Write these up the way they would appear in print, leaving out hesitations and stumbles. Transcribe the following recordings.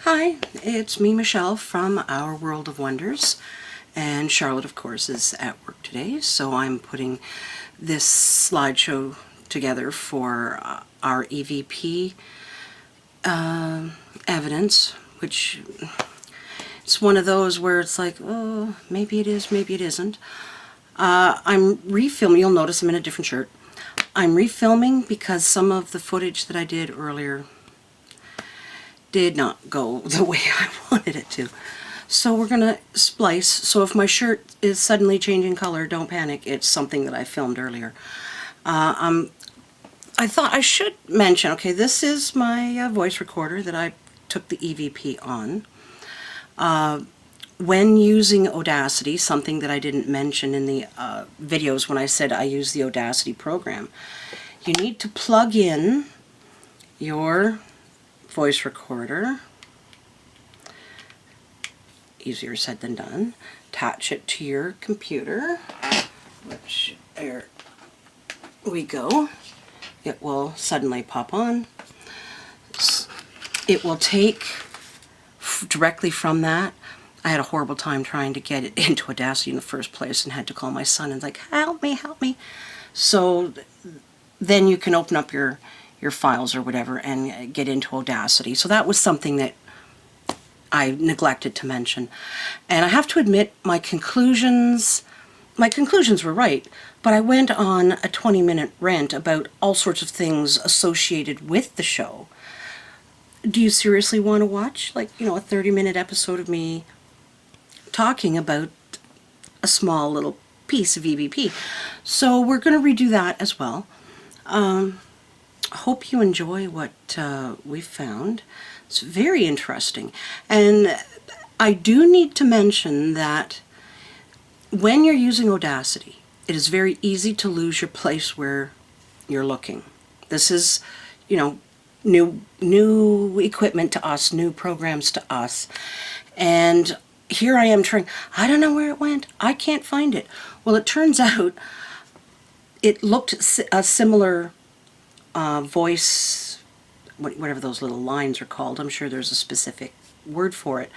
Hi, it's me, Michelle, from Our World of Wonders, and Charlotte, of course, is at work today, so I'm putting this slideshow together for our EVP evidence, which it's one of those where it's like, oh, maybe it is, maybe it isn't. I'm refilming. You'll notice I'm in a different shirt. I'm refilming because some of the footage that I did earlier did not go the way I wanted it to. So we're going to splice. So if my shirt is suddenly changing color, don't panic. It's something that I filmed earlier. I thought I should mention, okay, this is my voice recorder that I took the EVP on. When using Audacity, something that I didn't mention in the videos when I said I use the Audacity program, you need to plug in your voice recorder. Easier said than done. Attach it to your computer, which there we go. It will suddenly pop on. It will take directly from that. I had a horrible time trying to get it into Audacity in the first place and had to call my son and like, help me, help me. So then you can open up your files or whatever and get into Audacity. So that was something that I neglected to mention. And I have to admit, my conclusions were right, but I went on a 20-minute rant about all sorts of things associated with the show. Do you seriously want to watch, like, a 30-minute episode of me talking about a small little piece of EVP? So we're going to redo that as well. Hope you enjoy what we found. It's very interesting. And I do need to mention that when you're using Audacity, it is very easy to lose your place where you're looking. This is, new equipment to us, new programs to us. And here I am trying, I don't know where it went. I can't find it. Well, it turns out it looked a similar voice, whatever those little lines are called. I'm sure there's a specific word for it.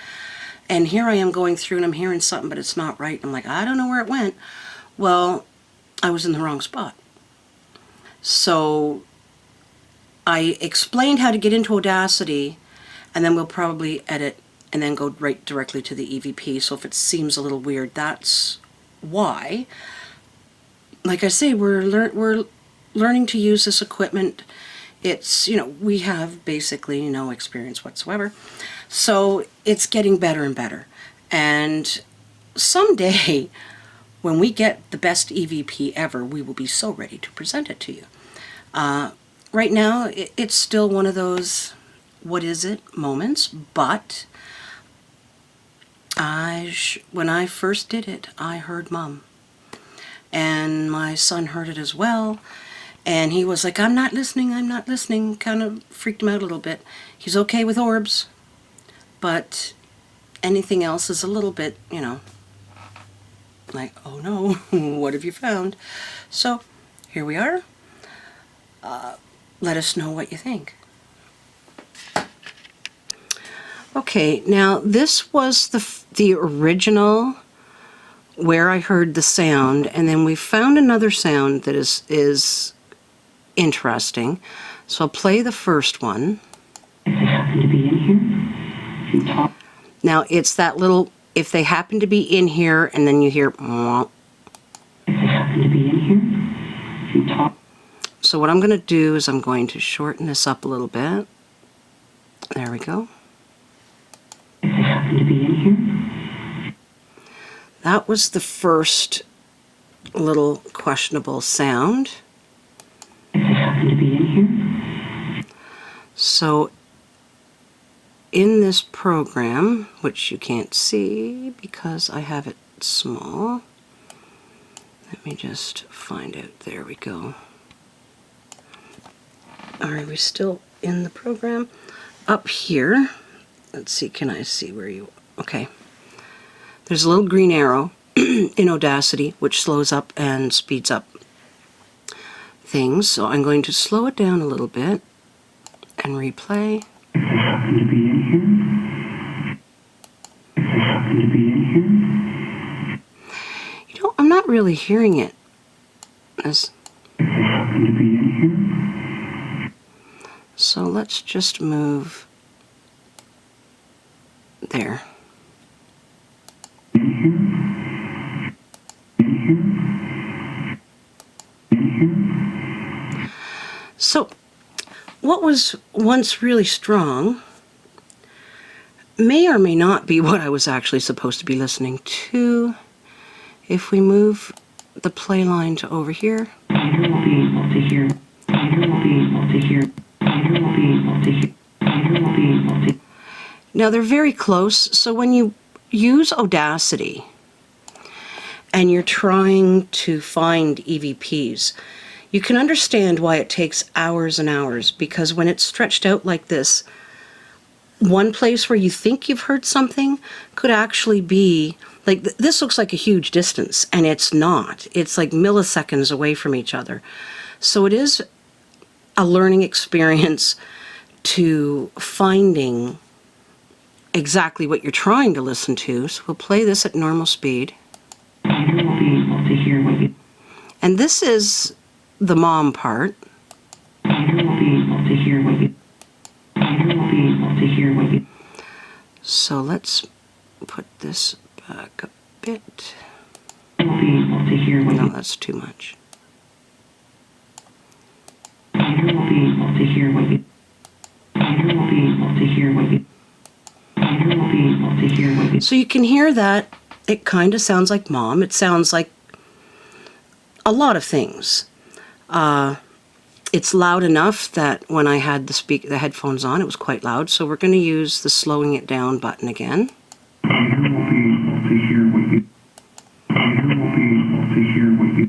And here I am going through and I'm hearing something, but it's not right. I'm like, I don't know where it went. Well, I was in the wrong spot. So I explained how to get into Audacity, and then we'll probably edit and then go right directly to the EVP. So if it seems a little weird, that's why. Like I say, we're learning to use this equipment. It's, we have basically no experience whatsoever. So it's getting better and better. And someday, when we get the best EVP ever, we will be so ready to present it to you. Right now, it's still one of those, what is it, moments, but when I first did it, I heard Mom. And my son heard it as well. And he was like, I'm not listening, kind of freaked him out a little bit. He's okay with orbs, but anything else is a little bit, like, oh no, what have you found? So here we are. Let us know what you think. Okay, now this was the original where I heard the sound, and then we found another sound that is interesting. So I'll play the first one. If they happen to be in here, you talk. Now it's that little, if they happen to be in here, and then you hear, mwah. If they happen to be in here, you talk. So what I'm going to do is I'm going to shorten this up a little bit. There we go. If they happen to be in here. That was the first little questionable sound. If they happen to be in here. So in this program, which you can't see because I have it small, let me just find out. There we go. Are we still in the program? Up here, let's see, can I see where you, okay. There's a little green arrow in Audacity which slows up and speeds up things. So I'm going to slow it down a little bit and replay. If they happen to be in here, happen to be in here? You know, I'm not really hearing it. As, If they happen to be in here? so let's just move there. In here? In here? In here? So, what was once really strong may or may not be what I was actually supposed to be listening to. If we move the play line to over here. You will be able to hear. You will be able to hear. You will be able to hear. You will be able to. Now they're very close, so when you use Audacity and you're trying to find EVPs, you can understand why it takes hours and hours, because when it's stretched out like this, one place where you think you've heard something could actually be, like this looks like a huge distance, and it's not. It's like milliseconds away from each other. So it is a learning experience to finding exactly what you're trying to listen to. So we'll play this at normal speed. You will be able to hear what you. And this is the mom part. You will be able to hear what you. You will be able to hear what you. So let's put this back a bit. You will be able to hear what No, you. that's too much. You will be able to hear what you. You will be able to hear what you. You will be able to hear what you. So you can hear that it kind of sounds like mom. It sounds like a lot of things. It's loud enough that when I had the headphones on, it was quite loud. So we're going to use the slowing it down button again. You will be able to hear what you. You will be able to hear what you.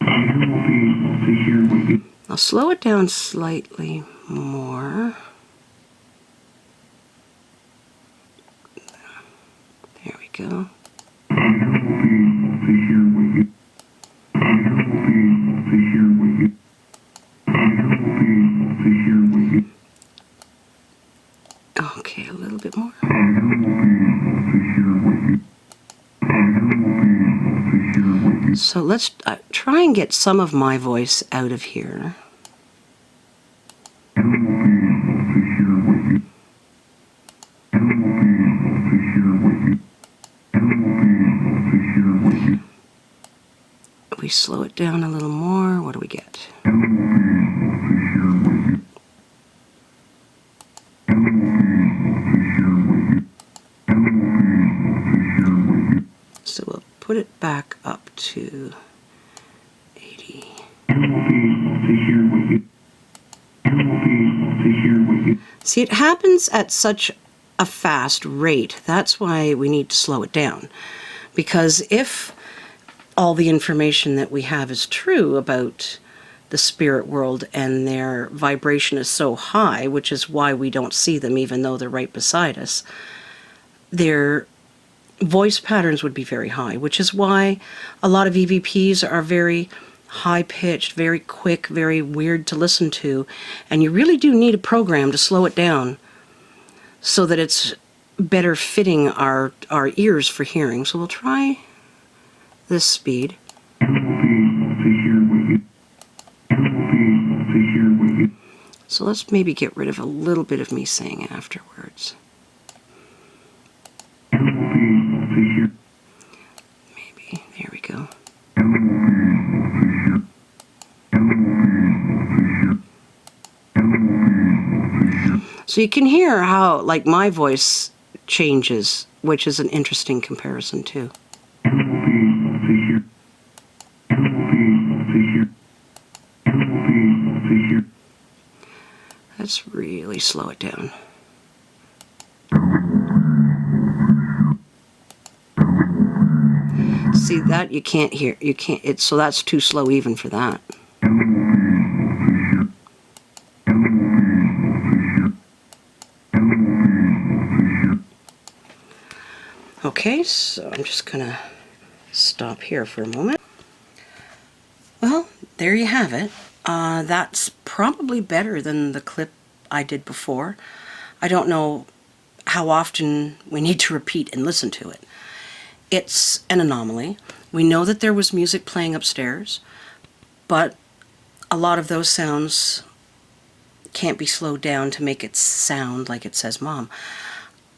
You will be able to hear what you. I'll slow it down slightly more. There we go. You will be able to hear what you. You will be able to hear what you. You will be able to hear what you. Okay, a little bit more. You will be able to hear what you. You will be able to hear what you. So let's try and get some of my voice out of here. You will be able to hear what you. You will be able to hear what you. You will be able to hear what you. We slow it down a little more. What do we get? You will be able to hear what you. You will be able to hear what you. You will be able to hear what you. So we'll put it back up to 80. You will be able to hear what you. You will be able to hear what you. See, it happens at such a fast rate. That's why we need to slow it down. Because if all the information that we have is true about the spirit world and their vibration is so high, which is why we don't see them even though they're right beside us, their voice patterns would be very high, which is why a lot of EVPs are very high-pitched, very quick, very weird to listen to, and you really do need a program to slow it down so that it's better fitting our ears for hearing. So we'll try this speed. You will be able to hear what you. You will be able to hear what you. So let's maybe get rid of a little bit of me saying afterwards. You will be able to hear. Maybe. There we go. You will be able to hear. You will be able to hear. You will be able to hear. So you can hear how, like, my voice changes, which is an interesting comparison too. You will be able to hear. You will be able to hear. You will be able to hear. Let's really slow it down. See that you can't hear. You can't. It's so that's too slow even for that. You will be able to hear. You will be able to hear. You will be able to hear. Okay, so I'm just gonna stop here for a moment. Well, there you have it. That's probably better than the clip I did before. I don't know how often we need to repeat and listen to it. It's an anomaly. We know that there was music playing upstairs, but a lot of those sounds can't be slowed down to make it sound like it says mom.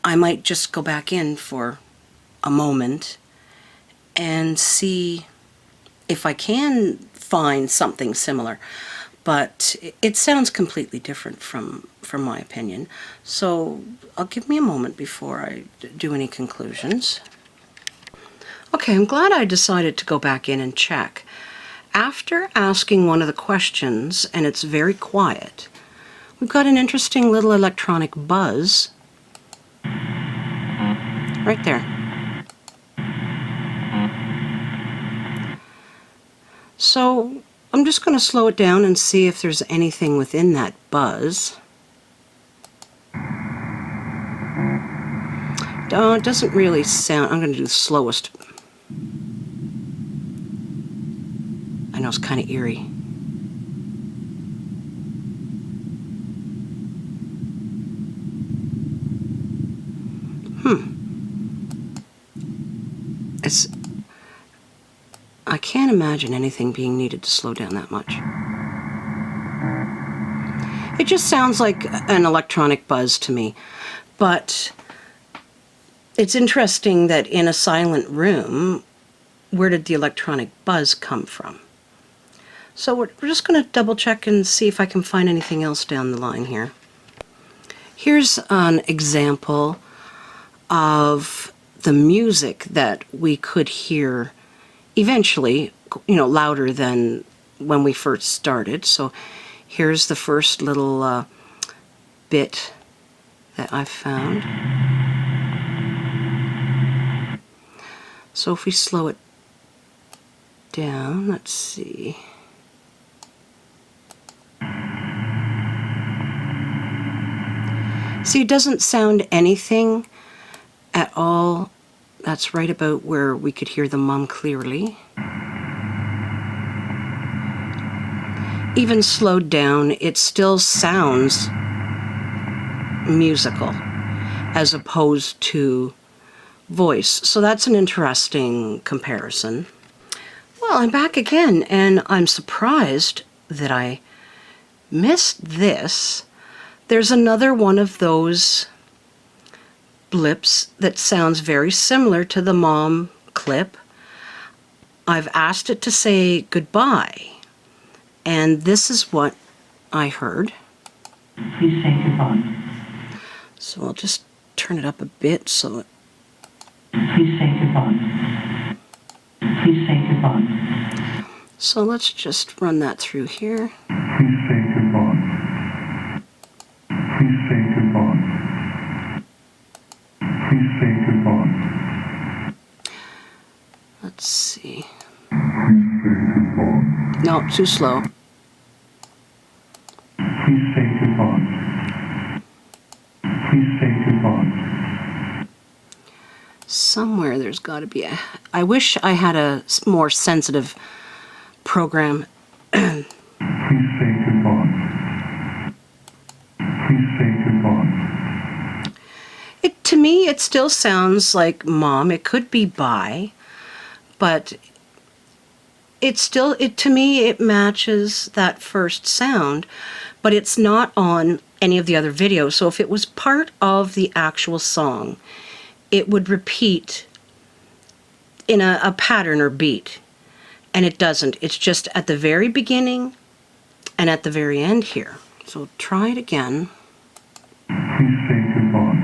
I might just go back in for a moment and see if I can find something similar. But it sounds completely different from my opinion. So I'll give me a moment before I do any conclusions. Okay, I'm glad I decided to go back in and check. After asking one of the questions, and it's very quiet, we've got an interesting little electronic buzz right there. So I'm just going to slow it down and see if there's anything within that buzz. Oh, it doesn't really sound... I'm going to do the slowest. I know it's kind of eerie. I can't imagine anything being needed to slow down that much. It just sounds like an electronic buzz to me. But it's interesting that in a silent room, where did the electronic buzz come from? So we're just going to double check and see if I can find anything else down the line here. Here's an example of the music that we could hear eventually, louder than when we first started. So here's the first little bit that I found. So if we slow it down, let's see. See, it doesn't sound anything at all. That's right about where we could hear the mum clearly. Even slowed down, it still sounds musical as opposed to voice. So that's an interesting comparison. Well, I'm back again, and I'm surprised that I missed this. There's another one of those blips that sounds very similar to the mom clip. I've asked it to say goodbye, and this is what I heard. Please say goodbye. So I'll just turn it up a bit so it... Please say goodbye. Please say goodbye. So let's just run that through here. Please say goodbye. Please say goodbye. Please say goodbye. Let's see. Please say goodbye. No, too slow. Please say goodbye. Please say goodbye. Somewhere there's got to be a... I wish I had a more sensitive program. Please say goodbye. Please say goodbye. To me, it still sounds like mom. It could be bye, but to me, it matches that first sound, but it's not on any of the other videos. So if it was part of the actual song, it would repeat in a pattern or beat, and it doesn't. It's just at the very beginning and at the very end here. So try it again. Please say goodbye.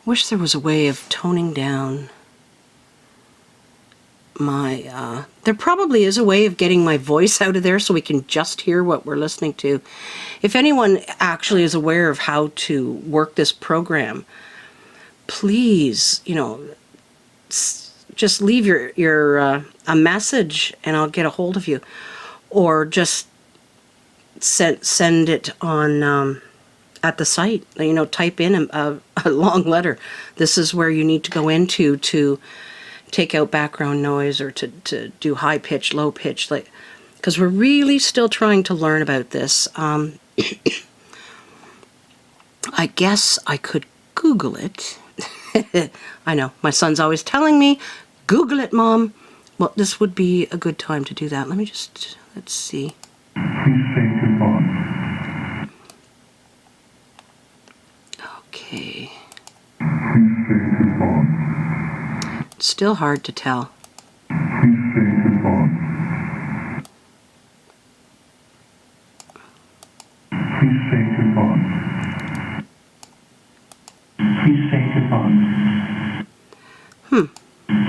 Wish there was a way of toning down my... there probably is a way of getting my voice out of there so we can just hear what we're listening to. If anyone actually is aware of how to work this program, please, just leave your a message and I'll get a hold of you, or just send it on at the site. Type in a long letter. This is where you need to go into to take out background noise, or to do high pitch, low pitch, because we're really still trying to learn about this. I I guess I could Google it. I know, my son's always telling me, Google it, Mom. Well, this would be a good time to do that. Let's see. Please say goodbye. Okay. Please say goodbye. It's still hard to tell. Please say goodbye. Please say goodbye. Please say goodbye.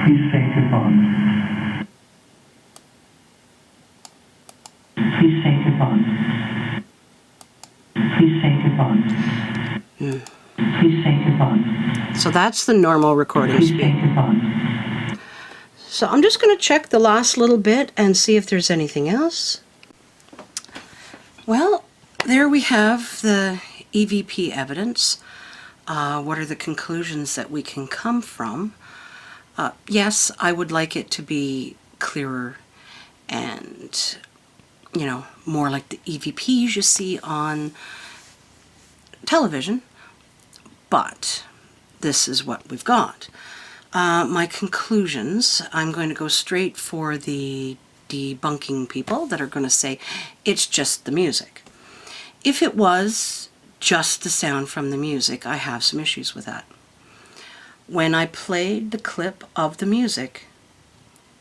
Please say goodbye. Please say goodbye. Please say goodbye. Please say goodbye. So that's the normal recording Please say speed. goodbye. So I'm just going to check the last little bit and see if there's anything else. Well, there we have the EVP evidence. What are the conclusions that we can come from? Yes, I would like it to be clearer and, you know, more like the EVPs you see on television, but this is what we've got. My conclusions, I'm going to go straight for the debunking people that are going to say it's just the music. If it was just the sound from the music, I have some issues with that. When I played the clip of the music,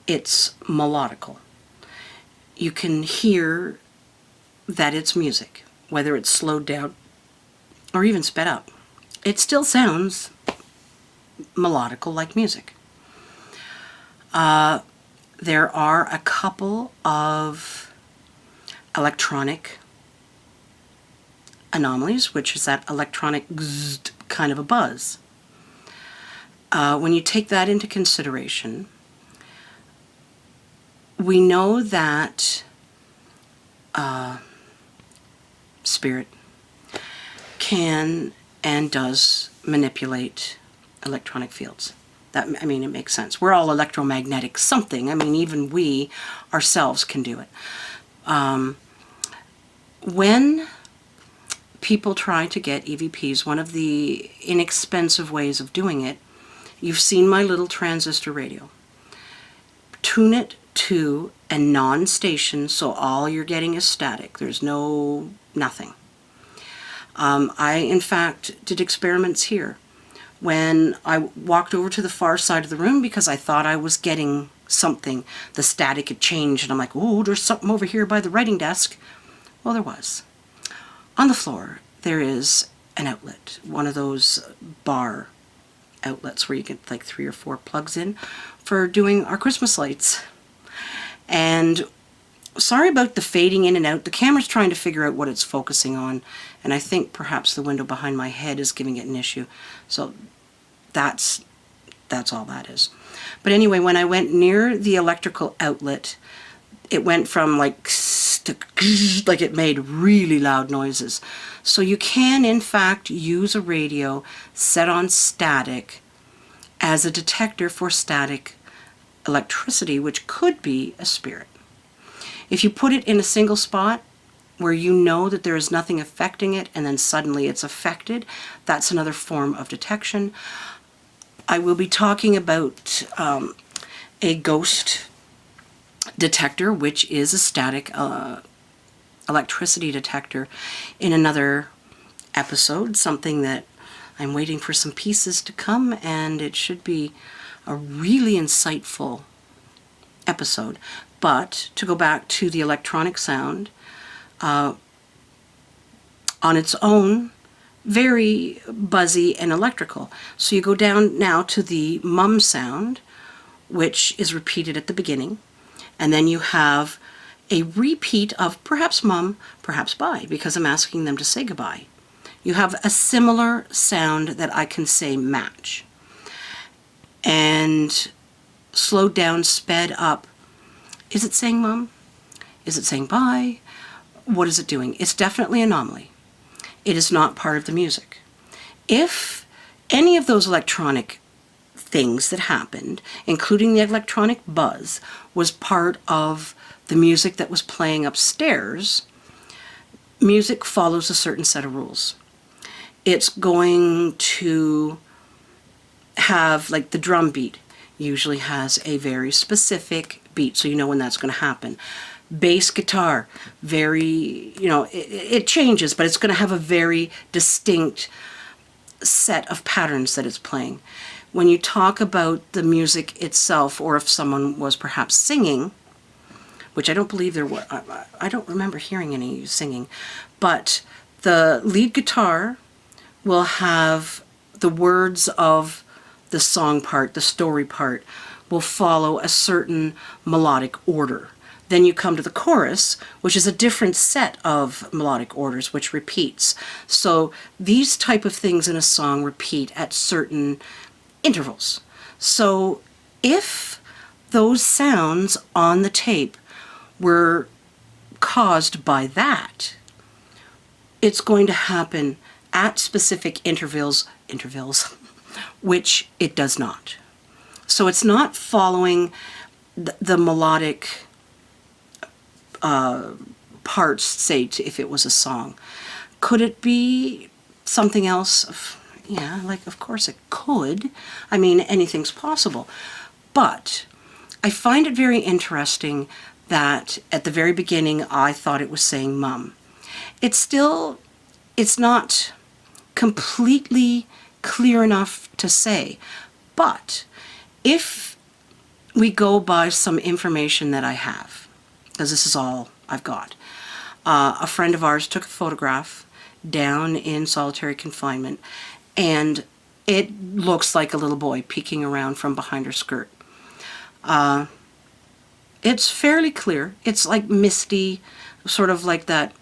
it's melodical. You can hear that it's music, whether it's slowed down or even sped up. It still sounds melodical like music. There are a couple of electronic anomalies, which is that electronic zzz kind of a buzz. When you take that into consideration, we know that spirit can and does manipulate electronic fields. I mean, it makes sense. We're all electromagnetic something. I mean, even we ourselves can do it. When people try to get EVPs, one of the inexpensive ways of doing it, you've seen my little transistor radio. Tune it to a non-station, so all you're getting is static. There's nothing. I, in fact, did experiments here. When I walked over to the far side of the room because I thought I was getting something, the static had changed, and I'm like, oh, there's something over here by the writing desk. Well, there was. On the floor, there is an outlet, one of those bar outlets where you get like 3 or 4 plugs in for doing our Christmas lights. And sorry about the fading in and out. The camera's trying to figure out what it's focusing on, and I think perhaps the window behind my head is giving it an issue. So that's all that is. But anyway, when I went near the electrical outlet, it went from like it made really loud noises. So you can in fact use a radio set on static as a detector for static electricity, which could be a spirit. If you put it in a single spot where you know that there is nothing affecting it and then suddenly it's affected, that's another form of detection. I will be talking about a ghost detector, which is a static electricity detector, in another episode, something that I'm waiting for some pieces to come, and it should be a really insightful episode. But to go back to the electronic sound, on its own, very buzzy and electrical. So you go down now to the mum sound, which is repeated at the beginning, and then you have a repeat of perhaps mum, perhaps bye, because I'm asking them to say goodbye. You have a similar sound that I can say match. And slowed down, sped up. Is it saying mum? Is it saying bye? What is it doing? It's definitely an anomaly. It is not part of the music. If any of those electronic things that happened, including the electronic buzz, was part of the music that was playing upstairs, music follows a certain set of rules. it's going to have, like, the drum beat usually has a very specific beat, so you know when that's going to happen. Bass guitar, very, it changes, but it's going to have a very distinct set of patterns that it's playing. When you talk about the music itself, or if someone was perhaps singing, which I don't believe there was, I don't remember hearing any singing, but the lead guitar will have the words of the song part, the story part, will follow a certain melodic order. Then you come to the chorus, which is a different set of melodic orders, which repeats. So these type of things in a song repeat at certain intervals. So if those sounds on the tape were caused by that, it's going to happen at specific intervals, which it does not. So it's not following the melodic parts, say, if it was a song. Could it be something else? Yeah, like, of course it could. I mean, anything's possible. But I find it very interesting that at the very beginning I thought it was saying mum. It's not completely clear enough to say. But if we go by some information that I have, because this is all I've got, a friend of ours took a photograph down in solitary confinement, and it looks like a little boy peeking around from behind her skirt. It's fairly clear. It's like misty, sort of like that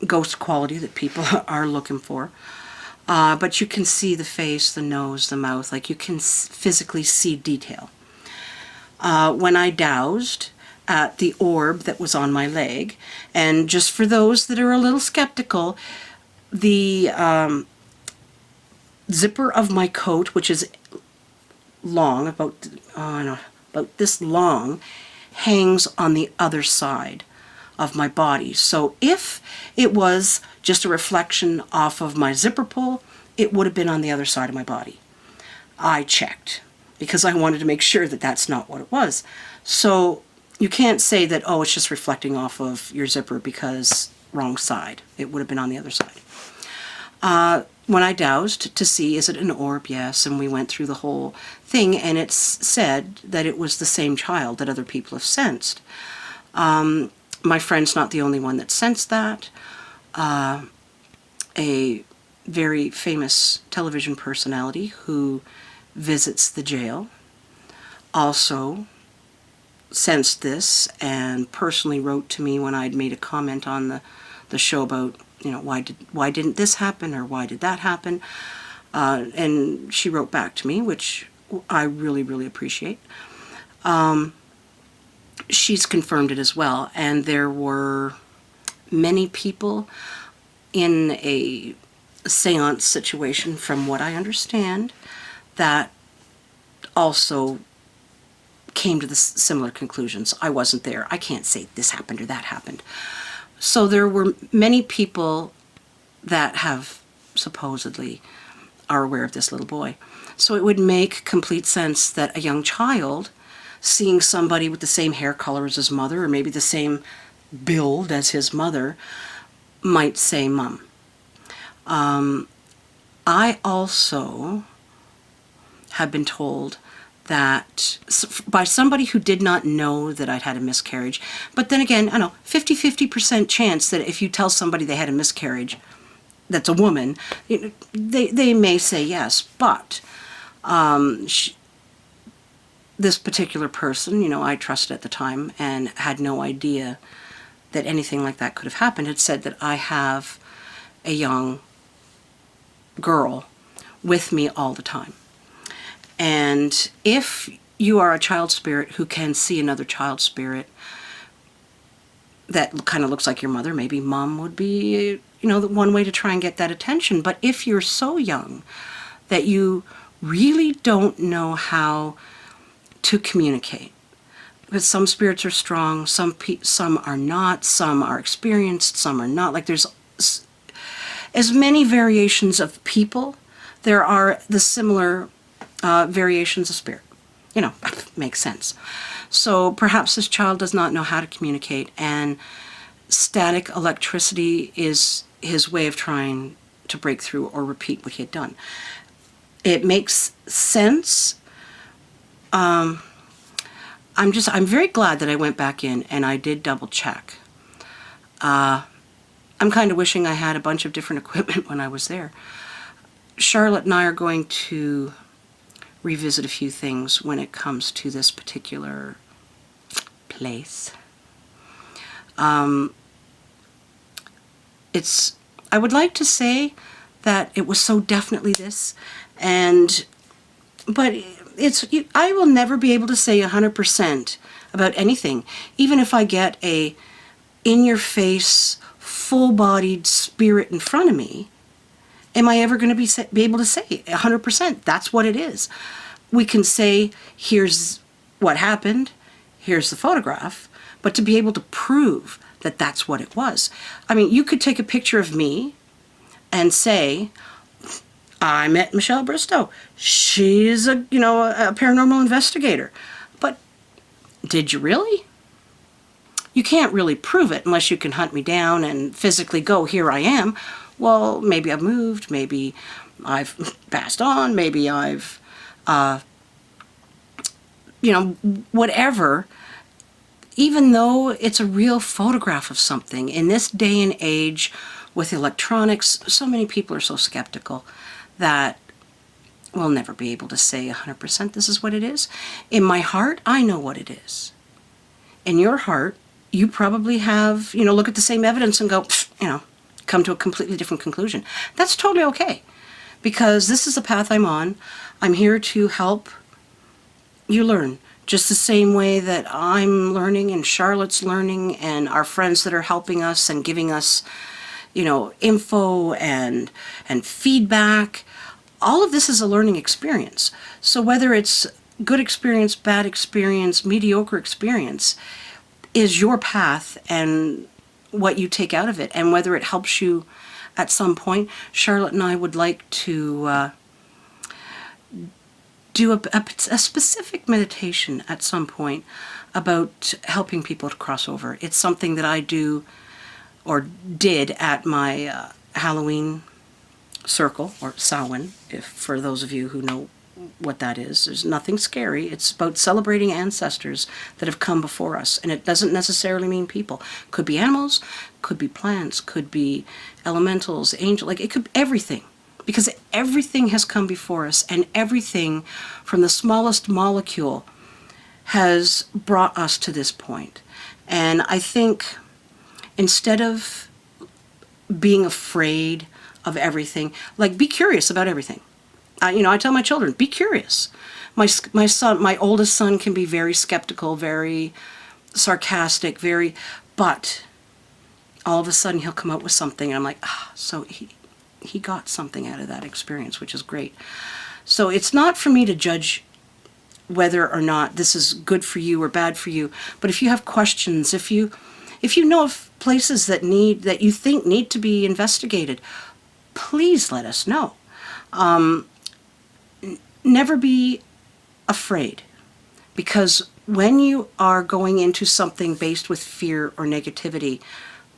ghost quality that people are looking for. But you can see the face, the nose, the mouth, like you can physically see detail. When I dowsed at the orb that was on my leg, and just for those that are a little skeptical, the zipper of my coat, which is long, about this long, hangs on the other side of my body. So if it was just a reflection off of my zipper pull, it would have been on the other side of my body. I checked because I wanted to make sure that that's not what it was. So you can't say that, oh, it's just reflecting off of your zipper because wrong side. It would have been on the other side. When I dowsed to see, is it an orb? Yes. And we went through the whole thing, and it's said that it was the same child that other people have sensed. My friend's not the only one that sensed that. A very famous television personality who visits the jail also sensed this and personally wrote to me when I'd made a comment on the show about, why didn't this happen, or why did that happen? And she wrote back to me, which I really, really appreciate. She's confirmed it as well, and there were many people in a seance situation, from what I understand, that also came to the similar conclusions. I wasn't there. I can't say this happened or that happened. So there were many people that have supposedly are aware of this little boy. So it would make complete sense that a young child seeing somebody with the same hair color as his mother, or maybe the same build as his mother, might say mum. I also have been told that by somebody who did not know that I'd had a miscarriage, but then again, I know, 50% chance that if you tell somebody they had a miscarriage, that's a woman, they may say yes, but this particular person, I trusted at the time and had no idea that anything like that could have happened, had said that I have a young girl with me all the time. And if you are a child spirit who can see another child spirit that kind of looks like your mother, maybe mom would be, the one way to try and get that attention. But if you're so young that you really don't know how to communicate, because some spirits are strong, some are not, some are experienced, some are not. Like as many variations of people, there are the similar variations of spirit. You know, makes sense. So perhaps this child does not know how to communicate, and static electricity is his way of trying to break through or repeat what he had done. It makes sense. I'm very glad that I went back in and I did double check. I'm kind of wishing I had a bunch of different equipment when I was there. Charlotte and I are going to revisit a few things when it comes to this particular place. I would like to say that it was so definitely this, but I will never be able to say 100% about anything, even if I get a in-your-face, full-bodied spirit in front of me. Am I ever going to be able to say 100%? That's what it is. We can say, here's what happened, here's the photograph, but to be able to prove that that's what it was. I mean, you could take a picture of me and say, I met Michelle Bristow. She's a paranormal investigator. But did you really? You can't really prove it unless you can hunt me down and physically go, here I am. Well, maybe I've moved, maybe I've passed on, maybe I've, whatever. Even though it's a real photograph of something, in this day and age with electronics, so many people are so skeptical that we'll never be able to say 100% this is what it is. In my heart, I know what it is. In your heart, you probably have, look at the same evidence and go, come to a completely different conclusion. That's totally okay, because this is the path I'm on. I'm here to help you learn, just the same way that I'm learning and Charlotte's learning and our friends that are helping us and giving us, info and feedback. All of this is a learning experience. So whether it's good experience, bad experience, mediocre experience, is your path and what you take out of it, and whether it helps you at some point. Charlotte and I would like to do a specific meditation at some point about helping people to cross over. It's something that I do or did at my Halloween circle, or Samhain, for those of you who know what that is. There's nothing scary. It's about celebrating ancestors that have come before us, and it doesn't necessarily mean people. Could be animals, could be plants, could be elementals, angels, it could be everything. Because everything has come before us, and everything from the smallest molecule has brought us to this point. And I think instead of being afraid of everything, be curious about everything. I tell my children, be curious. My oldest son can be very skeptical, very sarcastic, but all of a sudden he'll come up with something, and I'm like, so he got something out of that experience, which is great. So it's not for me to judge whether or not this is good for you or bad for you, but if you have questions, if you know of places that you think need to be investigated, please let us know. Never be afraid, because when you are going into something based with fear or negativity,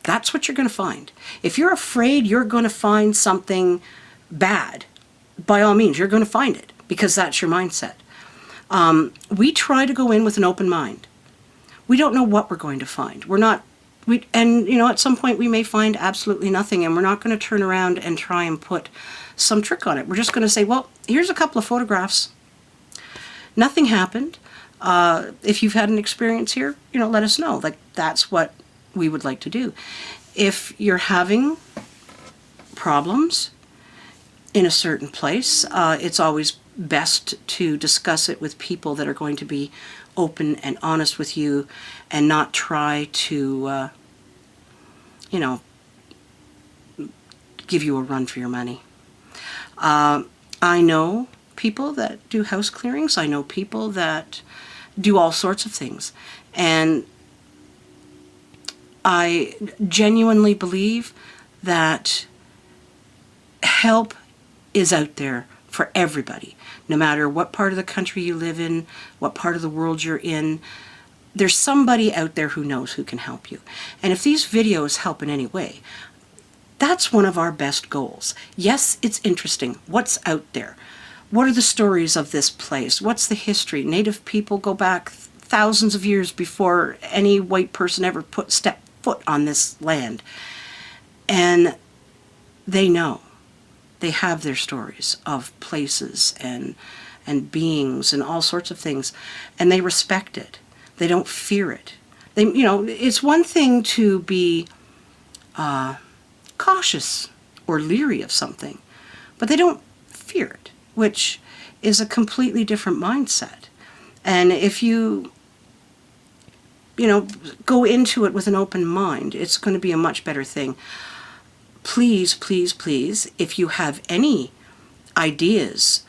that's what you're going to find. If you're afraid you're going to find something bad, by all means, you're going to find it, because that's your mindset. We try to go in with an open mind. We don't know what we're going to find. At some point we may find absolutely nothing, and we're not going to turn around and try and put some trick on it. We're just going to say, well, here's a couple of photographs. Nothing happened. If you've had an experience here, let us know. That's what we would like to do. If you're having problems in a certain place, it's always best to discuss it with people that are going to be open and honest with you, and not try to, give you a run for your money. I know people that do house clearings. I know people that do all sorts of things. And I genuinely believe that help is out there for everybody, no matter what part of the country you live in, what part of the world you're in. There's somebody out there who knows who can help you. And if these videos help in any way, that's one of our best goals. Yes, it's interesting. What's out there? What are the stories of this place? What's the history? Native people go back thousands of years before any white person ever stepped foot on this land. And they know. They have their stories of places and beings and all sorts of things, and they respect it. They don't fear it. They, it's one thing to be cautious or leery of something, but they don't fear it, which is a completely different mindset. And if you go into it with an open mind, it's going to be a much better thing. Please, please, please, if you have any ideas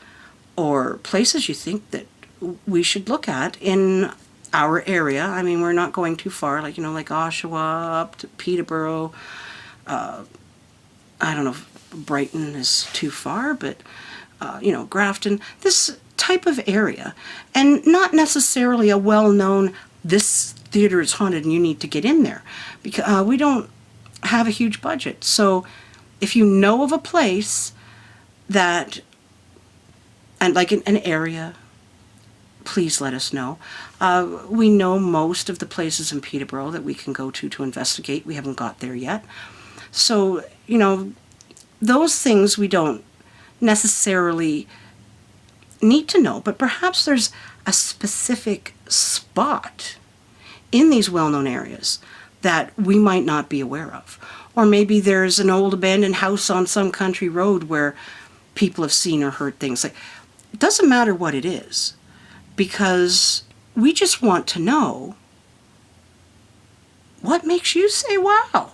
or places you think that we should look at in our area, I mean, we're not going too far, like Oshawa, up to Peterborough. I don't know if Brighton is too far, but, Grafton, this type of area. And not necessarily a well-known, this theater is haunted and you need to get in there. Because we don't have a huge budget. So if you know of a place that, and like an area, please let us know. We know most of the places in Peterborough that we can go to investigate. We haven't got there yet. So, those things we don't necessarily need to know, but perhaps there's a specific spot in these well-known areas that we might not be aware of. Or maybe there's an old abandoned house on some country road where people have seen or heard things. Like, it doesn't matter what it is, because we just want to know what makes you say, wow.